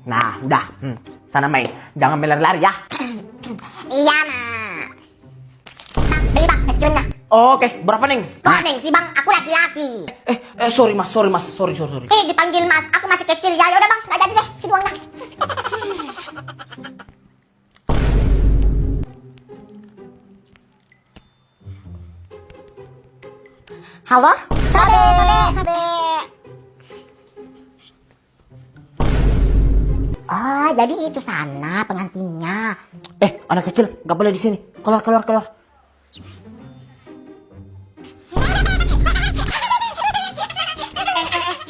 Nah, udah. Sana main. Jangan lari-lari ya. Iya, Nak. Bang, beli bang, es krimnya. Oh, oke, berapa Neng? Kok Neng sih bang, aku laki-laki. Sorry mas. Sorry. Dipanggil mas, aku masih kecil ya. Yaudah bang, nggak jadi deh, si doangnya. Halo? Sabe. Oh, jadi itu sana pengantinnya. Anak kecil, nggak boleh di sini. Keluar.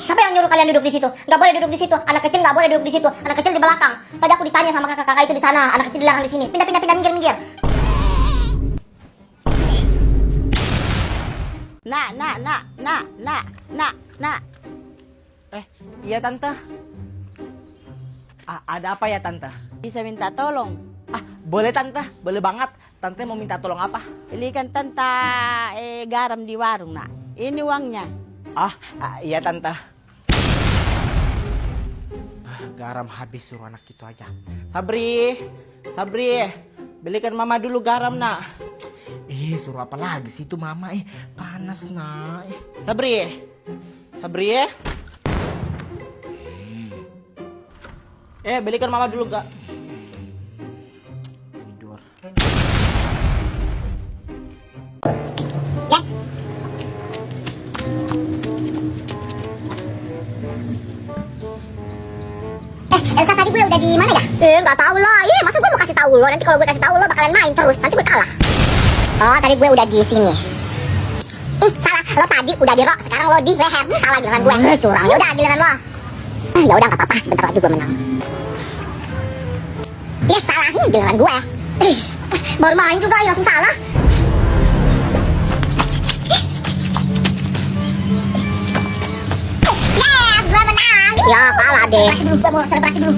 Siapa yang nyuruh kalian duduk di situ? Nggak boleh duduk di situ. Anak kecil nggak boleh duduk di situ. Anak kecil di belakang. Tadi aku ditanya sama kakak-kakak itu di sana. Anak kecil dilarang di sini. Pindah, minggir. Nak. Iya tante. Ada apa ya tante? Bisa minta tolong. Boleh tante, boleh banget. Tante mau minta tolong apa? Belikan tante garam di warung, nak. Ini uangnya. Iya tante. Garam habis, suruh anak itu aja. Sabri, belikan mama dulu garam nak. Suruh apa lagi sih itu mama? Panas nak. Sabri. Belikan mama dulu gak? Tidur. Yes. Elsa tadi gue udah di mana ya? Nggak tahu lah. Masa gue mau kasih tahu lo? Nanti kalau gue kasih tahu lo bakalan main terus. Nanti gue kalah. Oh, tadi gue udah di sini. Salah. Lo tadi udah di rok, sekarang lo di leher. Salah giliran gue. Curang. Ya udah giliran lo. Ya udah nggak apa-apa. Sebentar lagi gue menang. Ya salah nih giliran gue. Baru main juga ya langsung salah. Gue menang. Ya kalah deh. Gue mau selebrasi dulu.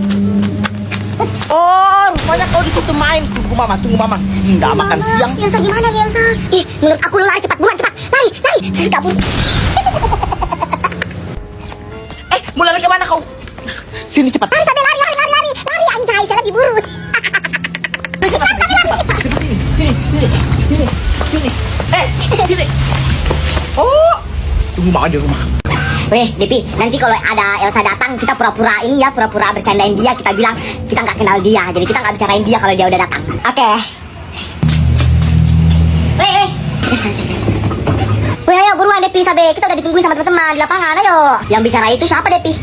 Oh, rupanya kau di situ main. Tunggu mama. Nggak makan siang. Elsa gimana nih Elsa? Menurut aku lo lari cepat, buruan cepat. Lari. Kabur. Mau lari kemana kau? Sini cepat. Lari, lari. Anjay, saya lagi buru. Sini. Oh, tunggu mama di rumah. Weh, Depi, nanti kalau ada Elsa datang, kita pura-pura bercandain dia. Kita bilang kita nggak kenal dia, jadi kita nggak bicarain dia kalau dia udah datang. Oke. Weh. Weh, ayo buruan Depi, Sabe. Kita udah ditungguin sama teman-teman di lapangan. Ayo. Yang bicara itu siapa, Depi?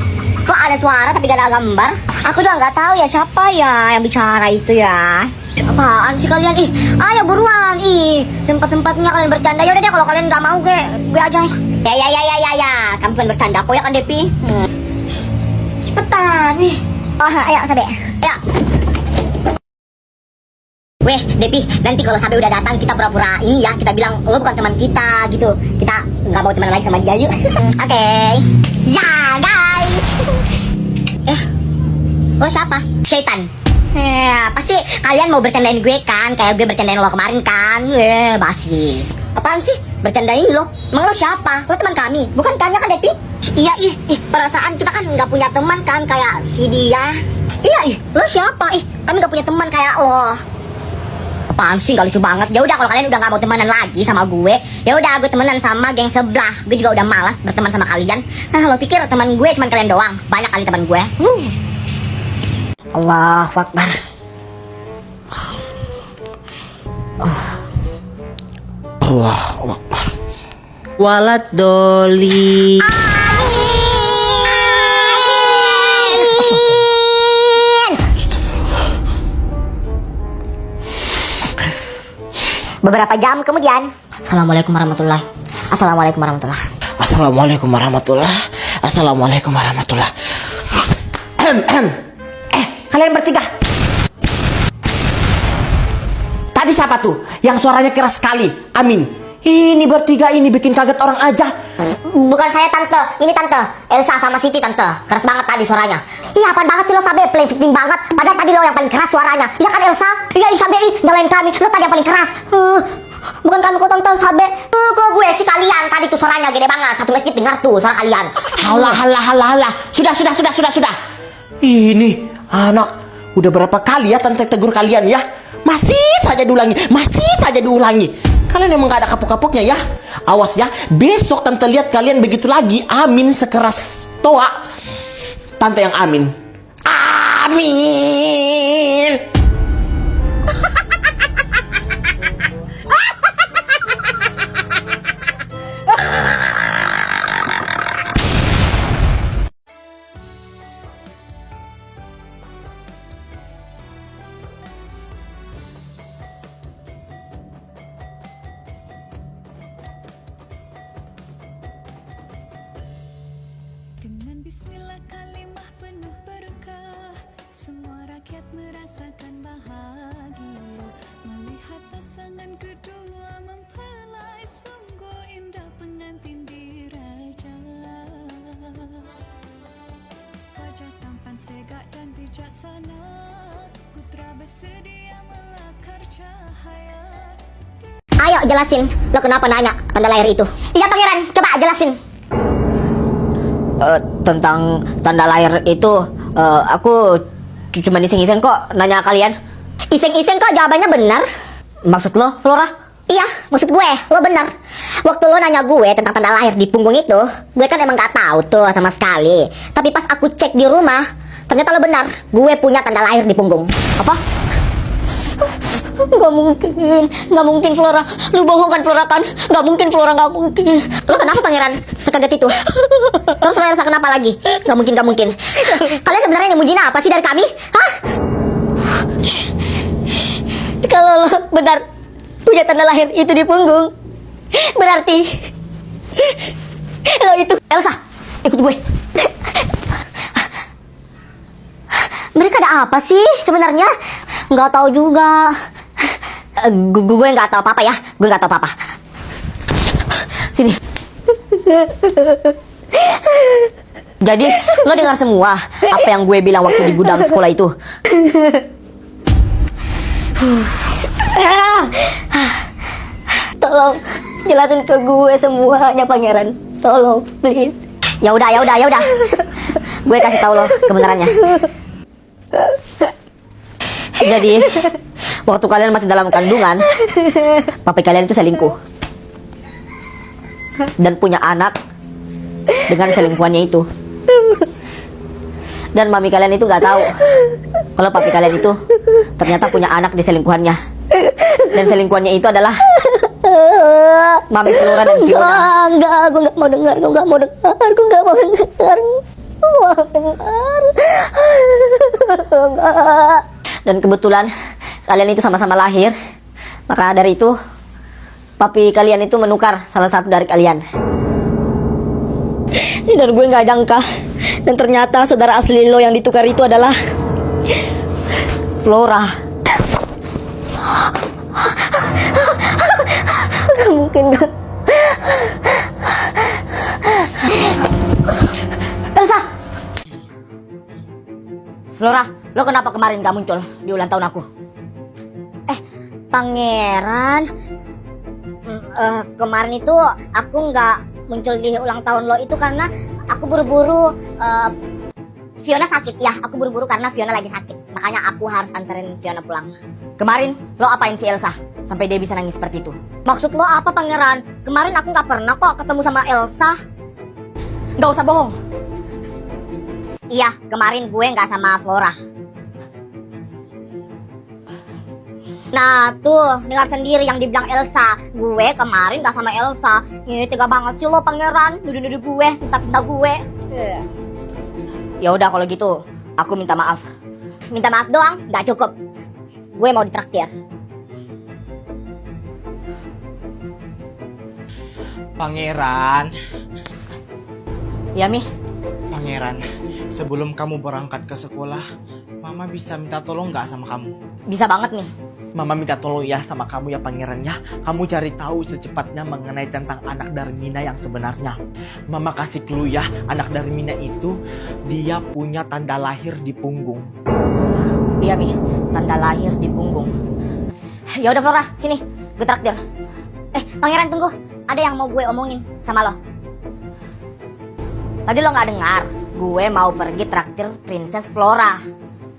Kok ada suara tapi gak ada gambar? Aku juga nggak tahu ya siapa ya yang bicara itu ya. Apaan sih kalian? Ayo buruan. Sempat-sempatnya kalian bercanda. Yaudah deh, kalau kalian nggak mau gue aja. Ya. Kamu kan bercanda kok ya kan, Depi? Cepetan. Ayo Sabe. Ayo. Weh, Depi, nanti kalau Sabe udah datang kita pura-pura kita bilang lo bukan teman kita gitu. Kita nggak mau teman lagi sama dia yuk. Oke. Ya guys. Lo siapa? Syaitan. Pasti kalian mau bercandain gue kan, kayak gue bercandain lo kemarin kan. Basi. Apaan sih? Bercandain lo? Emang lo siapa? Lo teman kami, bukan kan ya kan, Depi? Iya, perasaan kita kan nggak punya teman kan kayak si dia. Iya, lo siapa? Kami nggak punya teman kayak lo. Apaan sih, nggak lucu banget. Ya udah, kalau kalian udah nggak mau temenan lagi sama gue, ya udah gue temenan sama geng sebelah. Gue juga udah malas berteman sama kalian. Lo pikir teman gue cuma kalian doang? Banyak kali teman gue. Allahu Akbar. Allahu Akbar. Walad doli. Beberapa jam kemudian. Assalamualaikum warahmatullahi. Assalamualaikum warahmatullahi. Assalamualaikum warahmatullahi. Assalamualaikum warahmatullahi. Kalian bertiga. Tadi siapa tuh yang suaranya keras sekali? Amin. Ini bertiga ini bikin kaget orang aja. Bukan saya tante, ini tante Elsa sama Siti tante. Keras banget tadi suaranya. Apaan banget sih lo Sabe, playing victim banget. Padahal tadi lo yang paling keras suaranya. Iya kan Elsa? Iya Sabe, nyalain kami. Lo tadi yang paling keras. Bukan kami kok tante Sabe. Kok gue sih kalian. Tadi tuh suaranya gede banget. Satu masjid dengar tuh suara kalian. Halah. Sudah. Ini Anak, udah berapa kali ya tante tegur kalian ya? Masih saja diulangi. Kalian emang gak ada kapok-kapoknya ya? Awas ya, besok tante lihat kalian begitu lagi. Amin sekeras toa. Tante yang amin. Amin. Dengan bismillah kalimah penuh berkah, semua rakyat merasakan bahagia. Melihat pasangan kedua mempelai, sungguh indah pengantin diraja. Wajah tampan segak dan bijaksana, putra bersedia melakar cahaya. Ayo jelasin, lo kenapa nanya tanda lahir itu? Iya pangeran, coba jelasin. Tentang tanda lahir itu, aku cuma iseng-iseng kok nanya kalian. Iseng-iseng kok jawabannya benar? Maksud lo, Flora? Iya, maksud gue, lo benar. Waktu lo nanya gue tentang tanda lahir di punggung itu, gue kan emang gak tahu tuh sama sekali. Tapi pas aku cek di rumah, ternyata lo benar. Gue punya tanda lahir di punggung. Apa? Gak mungkin Flora. Lu bohong kan Flora kan? Gak mungkin Flora, gak mungkin. Lo kenapa pangeran? Sekaget itu. Terus lo Elsa kenapa lagi? Gak mungkin. Kalian sebenarnya nyembunyiin apa sih dari kami? Hah? Kalau lo benar punya tanda lahir itu di punggung, berarti lo itu Elsa, ikut gue. Mereka ada apa sih sebenarnya? Nggak tahu juga. Gue nggak tahu apa-apa ya. Gue nggak tahu apa-apa. Sini. Jadi lo dengar semua apa yang gue bilang waktu di gudang sekolah itu? Tolong jelasin ke gue semuanya pangeran. Tolong please. Ya udah. Gue kasih tahu lo kebenarannya. Jadi waktu kalian masih dalam kandungan, papi kalian itu selingkuh dan punya anak dengan selingkuhannya itu. Dan mami kalian itu nggak tahu kalau papi kalian itu ternyata punya anak di selingkuhannya. Dan selingkuhannya itu adalah mami Flora dan Fiona. Enggak, gue nggak mau dengar. Dan kebetulan kalian itu sama-sama lahir. Maka dari itu papi kalian itu menukar salah satu dari kalian. Dan gue gak jangka. Dan ternyata saudara asli lo yang ditukar itu adalah Flora. Gak mungkin. Elsa! Flora, lo kenapa kemarin gak muncul di ulang tahun aku? Pangeran, kemarin itu aku nggak muncul di ulang tahun lo itu karena aku buru-buru. Fiona sakit ya, aku buru-buru karena Fiona lagi sakit. Makanya aku harus anterin Fiona pulang. Kemarin lo apain si Elsa sampai dia bisa nangis seperti itu? Maksud lo apa pangeran? Kemarin aku nggak pernah kok ketemu sama Elsa. Gak usah bohong. Iya, kemarin gue nggak sama Flora. Nah tuh, dengar sendiri yang dibilang Elsa. Gue kemarin gak sama Elsa. Ini tega banget sih lo pangeran. Nuduh-nuduh gue, cinta-cinta gue. Ya udah kalau gitu, aku minta maaf. Minta maaf doang, gak cukup. Gue mau ditraktir. Pangeran. Ya Mi, Pangeran, sebelum kamu berangkat ke sekolah, Mama bisa minta tolong gak sama kamu? bisa banget nih. Mama minta tolong ya sama kamu ya pangeran ya. Kamu cari tahu secepatnya mengenai tentang anak dari Mina yang sebenarnya. Mama kasih clue ya, anak dari Mina itu dia punya tanda lahir di punggung. Iya Mi, tanda lahir di punggung. Ya udah Flora, sini, gue traktir. Pangeran tunggu, ada yang mau gue omongin sama lo. Tadi lo gak dengar, gue mau pergi traktir Princess Flora.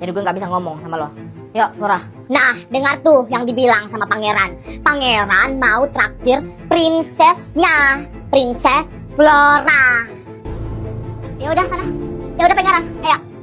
Jadi gue nggak bisa ngomong sama lo. Yuk, Flora. Nah, dengar tuh yang dibilang sama pangeran. Pangeran mau traktir prinsesnya, Princess Flora. Ya udah sana. Ya udah pangeran, ayo.